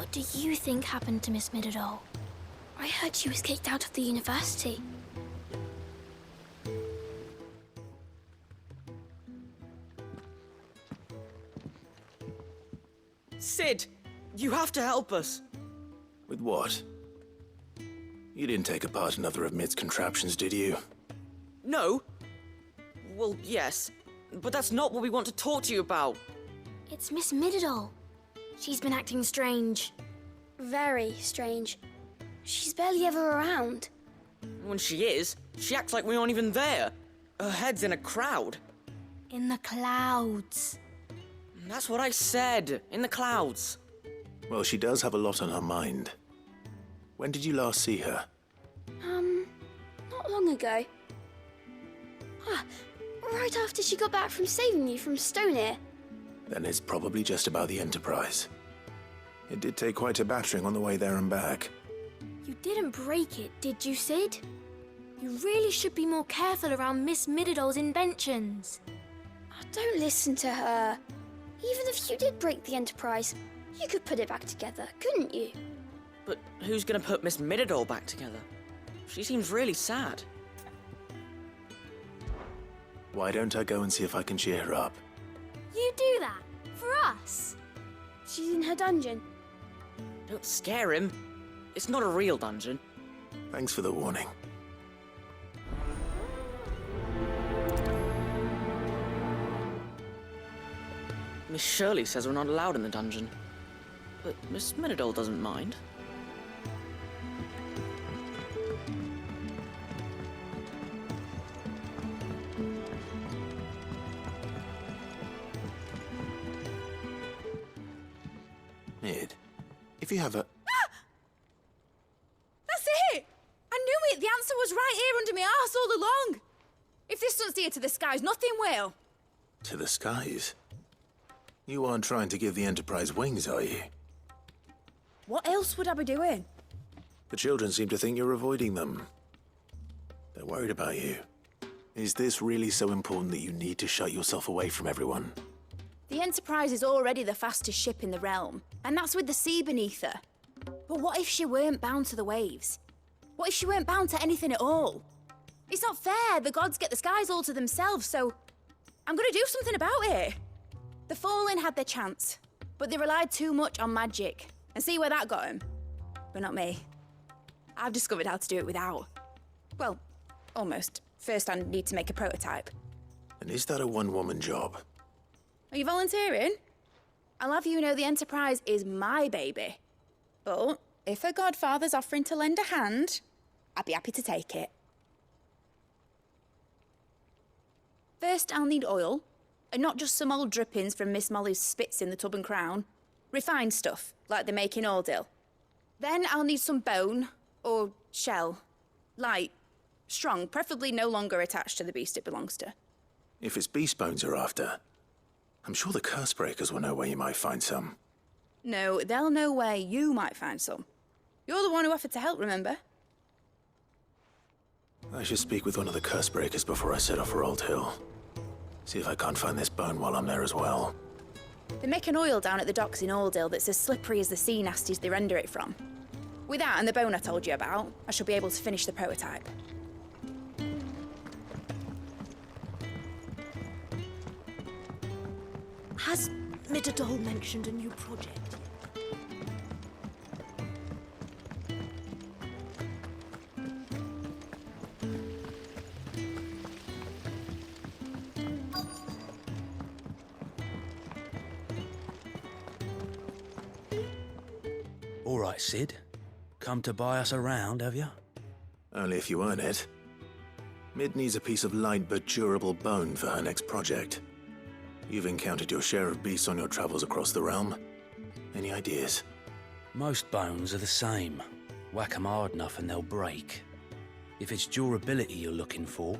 What do you think happened to Miss Middledore? I heard she was kicked out of the university. Sid, you have to help us. With what? You didn't take apart another of Mid's contraptions, did you? No. Well, yes, but that's not what we want to talk to you about. It's Miss Middledore. She's been acting strange. Very strange. She's barely ever around. When she is, she acts like we aren't even there. Her head's in a crowd. In the clouds. That's what I said, in the clouds. Well, she does have a lot on her mind. When did you last see her? Not long ago. Right after she got back from saving you from Stoneham. Then it's probably just about the Enterprise. It did take quite a battering on the way there and back. You didn't break it, did you, Sid? You really should be more careful around Miss Middledore's inventions. Oh, don't listen to her. Even if you did break the Enterprise, you could put it back together, couldn't you? But who's gonna put Miss Middledore back together? She seems really sad. Why don't I go and see if I can cheer her up? You do that? For us? She's in her dungeon. Don't scare him. It's not a real dungeon. Thanks for the warning. Miss Shirley says we're not allowed in the dungeon. But Miss Middledore doesn't mind. Mid, if you have a... That's it! I knew it! The answer was right here under my arse all along! If this doesn't steer to the skies, nothing will! To the skies? You aren't trying to give the Enterprise wings, are you? What else would I be doing? The children seem to think you're avoiding them. They're worried about you. Is this really so important that you need to shut yourself away from everyone? The Enterprise is already the fastest ship in the realm, and that's with the sea beneath her. But what if she weren't bound to the waves? What if she weren't bound to anything at all? It's not fair. The gods get the skies all to themselves, so I'm gonna do something about it. The Fallen had their chance, but they relied too much on magic. And see where that got them? But not me. I've discovered how to do it without. Well, almost. First I need to make a prototype. And is that a one-woman job? Are you volunteering? I'll have you know the Enterprise is my baby. But if a godfather's offering to lend a hand, I'd be happy to take it. First, I'll need oil, and not just some old drippings from Miss Molly's spits in the Tub and Crown. Refined stuff, like they make in Ordill. Then I'll need some bone, or shell. Light, strong, preferably no longer attached to the beast it belongs to. If it's beast bones you're after, I'm sure the curse breakers will know where you might find some. No, they'll know where you might find some. You're the one who offered to help, remember? I should speak with one of the curse breakers before I set off for Old Hill. See if I can't find this bone while I'm there as well. They make an oil down at the docks in Ordill that's as slippery as the sea nasties they render it from. With that and the bone I told you about, I shall be able to finish the prototype. Has Middledore mentioned a new project? All right, Sid. Come to buy us around, have you? Only if you earn it. Mid needs a piece of light but durable bone for her next project. You've encountered your share of beasts on your travels across the realm. Any ideas? Most bones are the same. Whack 'em hard enough and they'll break. If it's durability you're looking for,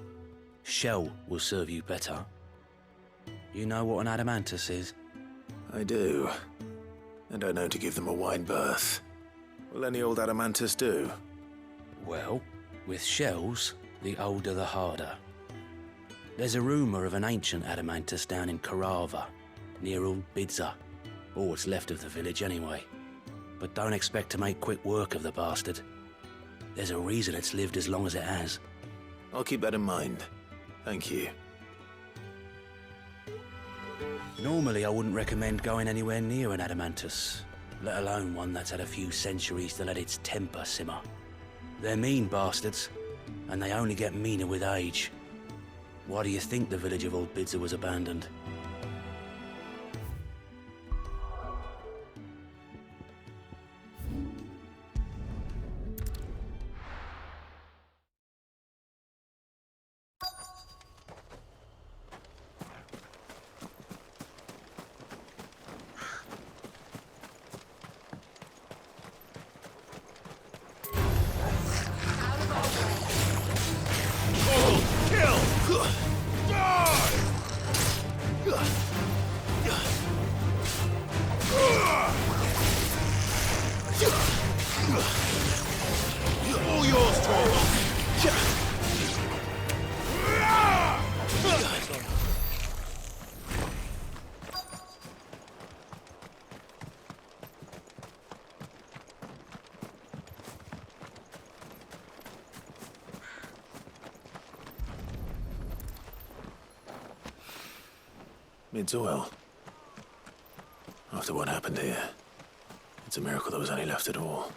shell will serve you better. You know what an adamantus is? I do. And I know to give them a wide berth. Will any old adamantus do? Well, with shells, the older the harder. There's a rumour of an ancient adamantus down in Carava, near Old Bidza, or what's left of the village anyway. but don't expect to make quick work of the bastard. There's a reason it's lived as long as it has. I'll keep that in mind. Thank you. Normally, I wouldn't recommend going anywhere near an adamantus, let alone one that's had a few centuries to let its temper simmer. They're mean bastards, and they only get meaner with age. Why do you think the village of Old Bidser was abandoned? All yours, Torvald! Mid's oil. After what happened here, it's a miracle there was any left at all.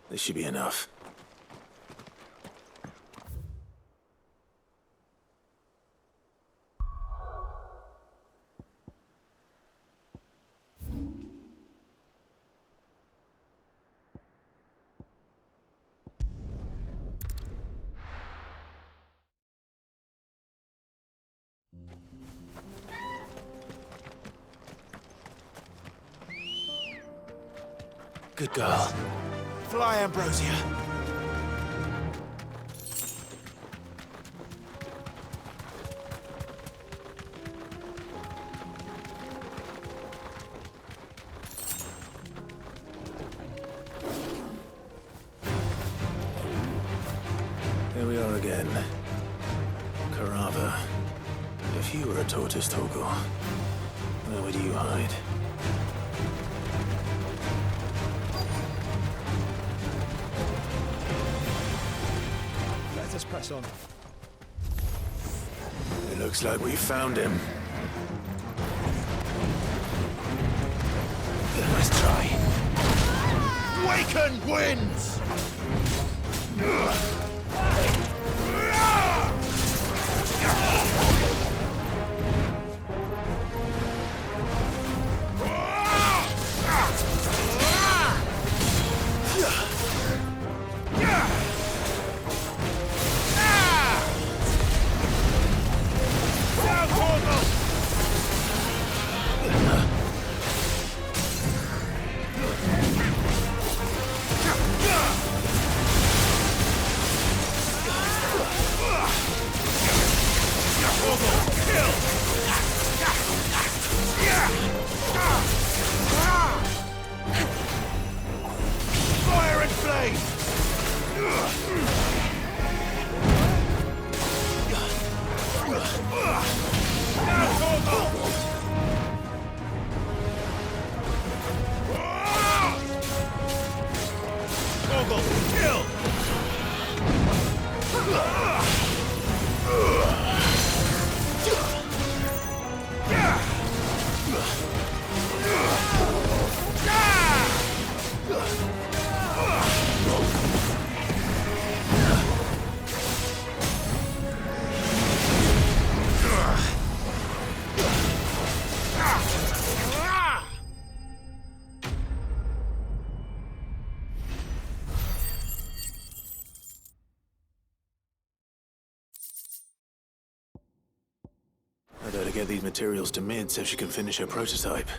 This should be enough. Good girl. Fly, Ambrosia. Here we are again. Carava. If you were a tortoise, Torgal, where would you hide? Let us press on. It looks like we found him. Let's try. Waken winds! Fire and flame! Torgal, kill! I better get these materials to Mid so she can finish her prototype.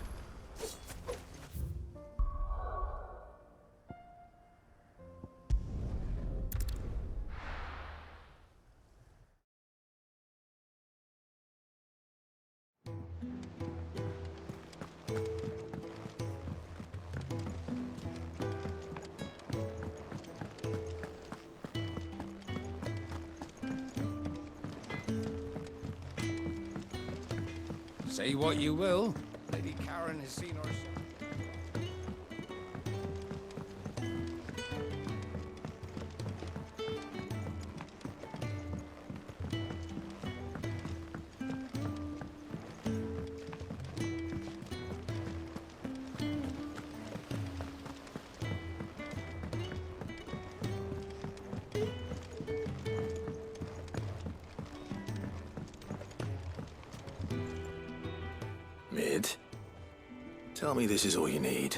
Say what you will, Lady Karen has seen her son. Mid, tell me this is all you need.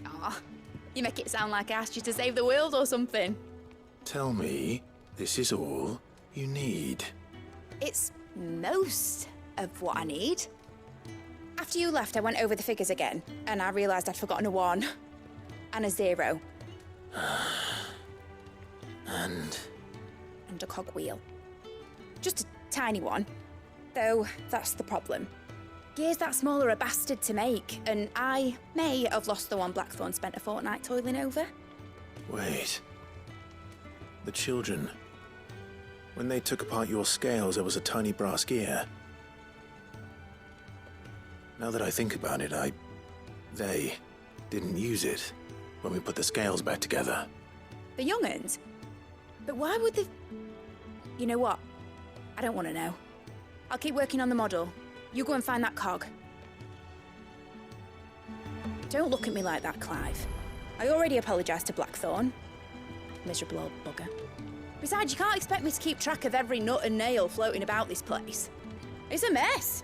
Aw, you make it sound like I asked you to save the world or something. Tell me this is all you need. It's most of what I need. After you left, I went over the figures again, and I realised I'd forgotten a 1 and a 0. And a cogwheel. Just a tiny one. Though, that's the problem. Gears that small are a bastard to make, and I may have lost the one Blackthorn spent a fortnight toiling over. Wait. The children. When they took apart your scales, there was a tiny brass gear. Now that I think about it, they didn't use it when we put the scales back together. The young'uns? But why would they... You know what? I don't want to know. I'll keep working on the model. You go and find that cog. Don't look at me like that, Clive. I already apologised to Blackthorn. Miserable old bugger. Besides, you can't expect me to keep track of every nut and nail floating about this place. It's a mess.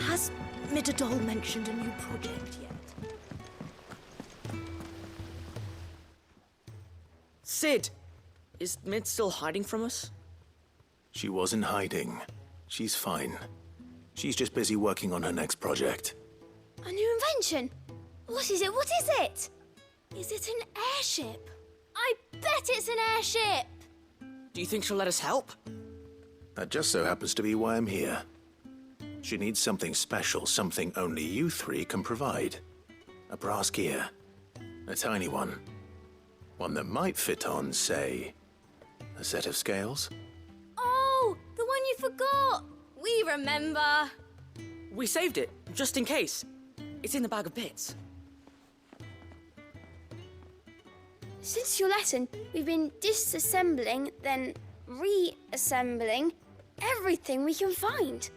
Has ENG.DUB mentioned a new project yet? Sid! Is Mid still hiding from us? She wasn't hiding. She's fine. She's just busy working on her next project. A new invention? What is it? What is it? Is it an airship? I bet it's an airship! Do you think she'll let us help? That just so happens to be why I'm here. She needs something special, something only you three can provide. A brass gear. A tiny one. One that might fit on, say, a set of scales? Oh, the one you forgot! We remember! We saved it, just in case. It's in the bag of bits. Since your lesson, we've been disassembling, then reassembling everything we can find.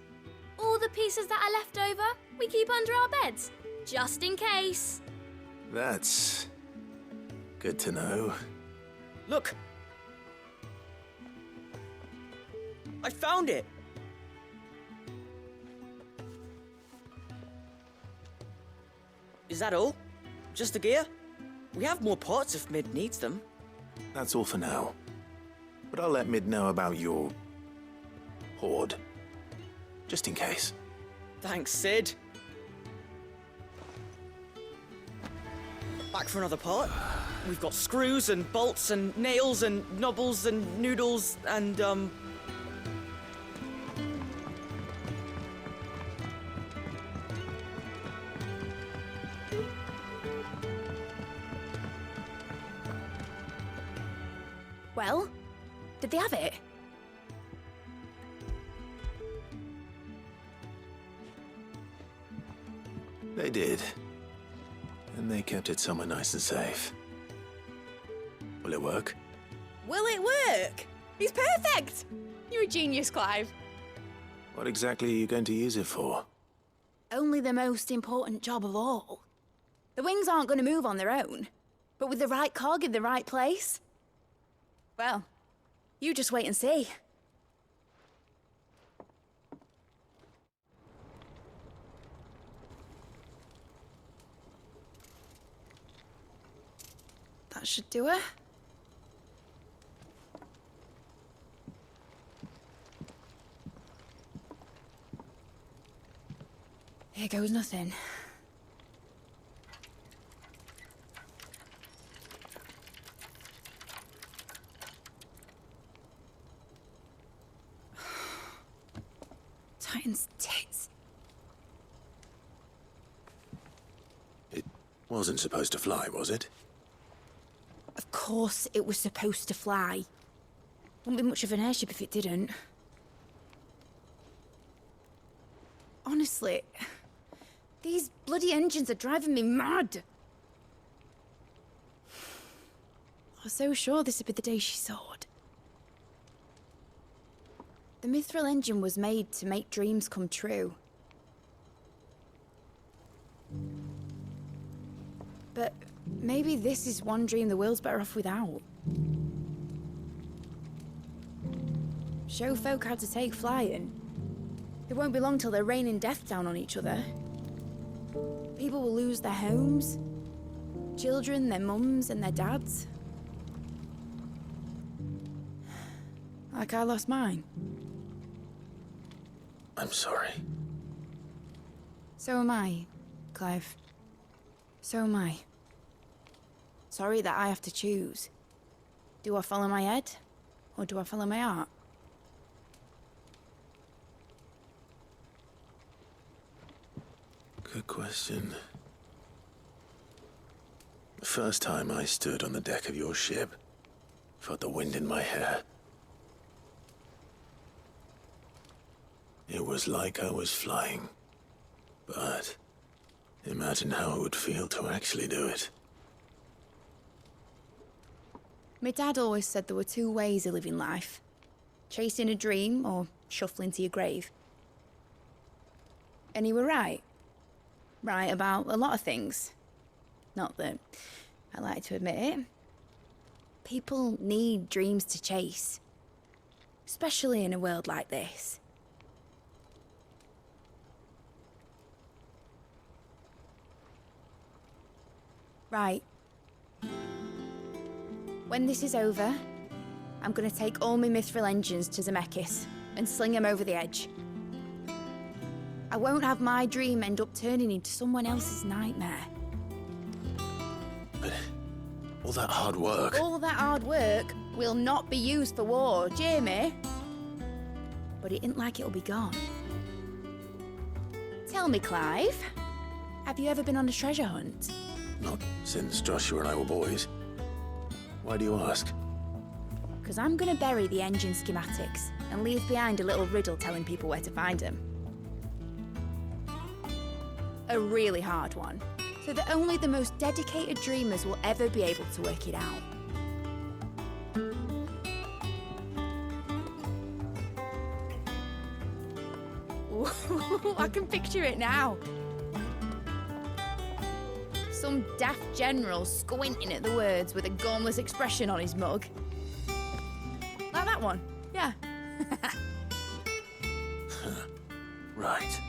All the pieces that are left over, we keep under our beds, just in case. That's good to know. Look! I found it! Is that all? Just the gear? We have more parts if Mid needs them. That's all for now. But I'll let Mid know about your hoard. Just in case. Thanks, Sid. Back for another part. We've got screws and bolts and nails and knobbles and noodles and, Well, did they have it? They did. And they kept it somewhere nice and safe. Will it work? Will it work? He's perfect! You're a genius, Clive. What exactly are you going to use it for? Only the most important job of all. The wings aren't going to move on their own. But with the right cog in the right place... Well, you just wait and see. That should do it. Here goes nothing. Titan's tits. Wasn't supposed to fly, was it? Of course it was supposed to fly. Wouldn't be much of an airship if it didn't. Honestly, these bloody engines are driving me mad. I was so sure this would be the day she soared. The Mithril engine was made to make dreams come true. But maybe this is one dream the world's better off without. Show folk how to take flying. It won't be long till they're raining death down on each other. People will lose their homes, children, their mums and their dads. Like I lost mine. I'm sorry. So am I, Clive. So am I. Sorry that I have to choose. Do I follow my head, or do I follow my heart? Good question. The first time I stood on the deck of your ship, felt the wind in my hair. It was like I was flying. But imagine how it would feel to actually do it. My dad always said there were two ways of living life. Chasing a dream or shuffling to your grave. And he were right. Right about a lot of things. Not that I like to admit it. People need dreams to chase. Especially in a world like this. Right. When this is over, I'm gonna take all my Mithril engines to Zemeckis and sling them over the edge. I won't have my dream end up turning into someone else's nightmare. But all that hard work... All that hard work will not be used for war, Jamie. But it ain't like it'll be gone. Tell me, Clive, have you ever been on a treasure hunt? Not since Joshua and I were boys. Why do you ask? Because I'm gonna bury the engine schematics and leave behind a little riddle telling people where to find them. A really hard one, so that only the most dedicated dreamers will ever be able to work it out. Ooh, I can picture it now. Some daft general squinting at the words with a gormless expression on his mug. Like that one, yeah. Right.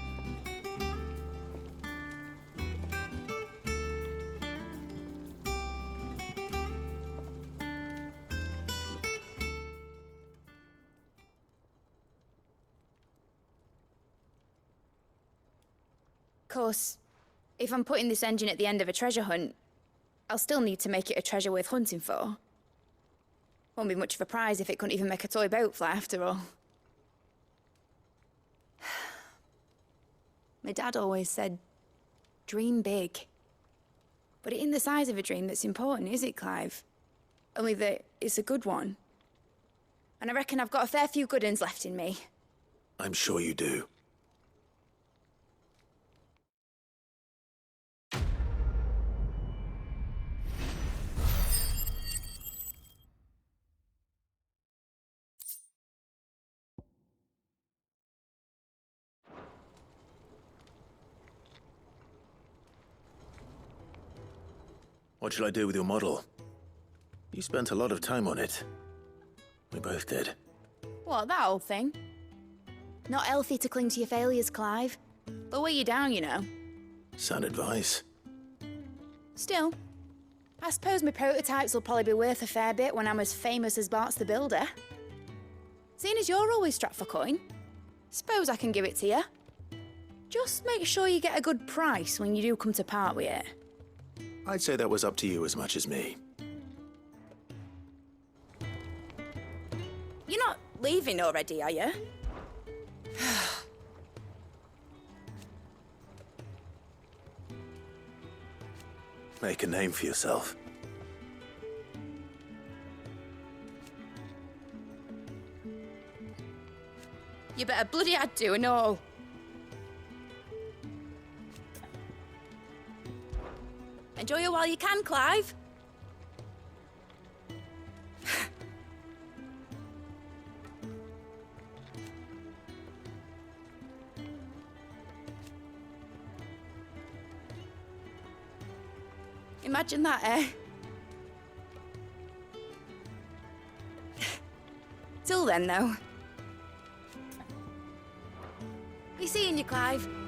Of course, if I'm putting this engine at the end of a treasure hunt, I'll still need to make it a treasure worth hunting for. Won't be much of a prize if it couldn't even make a toy boat fly after all. My dad always said, dream big. But it ain't the size of a dream that's important, is it, Clive? Only that it's a good one. And I reckon I've got a fair few good uns left in me. I'm sure you do. What shall I do with your model? You spent a lot of time on it. We both did. What, that old thing? Not healthy to cling to your failures, Clive. They'll weigh you down, you know. Sound advice. Still, I suppose my prototypes will probably be worth a fair bit when I'm as famous as Bart's the Builder. Seeing as you're always strapped for coin, suppose I can give it to you. Just make sure you get a good price when you do come to part with it. I'd say that was up to you as much as me. You're not leaving already, are you? Make a name for yourself. You better bloody had to and all. Enjoy it while you can, Clive. Imagine that, eh? Till then, though. Be seeing you, Clive.